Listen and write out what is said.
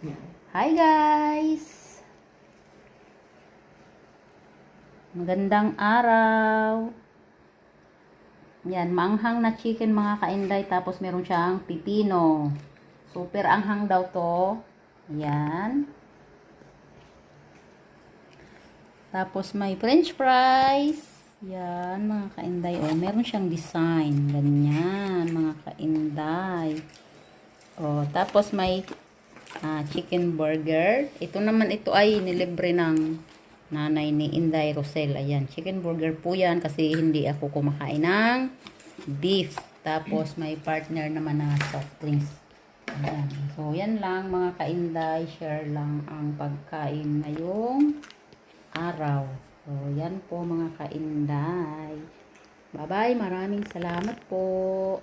Hi guys! Magandang araw. Yan, maanghang na chicken mga kainday. Tapos meron siyang pipino. Super anghang daw to. Yan. Tapos may french fries. Yan mga kainday. O, meron siyang design. Ganyan mga kainday. O, tapos may chicken burger. Ito naman, ito ay nilibre ng nanay ni Inday Rosel. Ayan, chicken burger po yan kasi hindi ako kumakain ng beef. Tapos may partner naman na soft drinks. Ayan. So, yan lang mga kainday. Share lang ang pagkain ngayong araw. So, yan po mga kainday. Bye-bye. Maraming salamat po.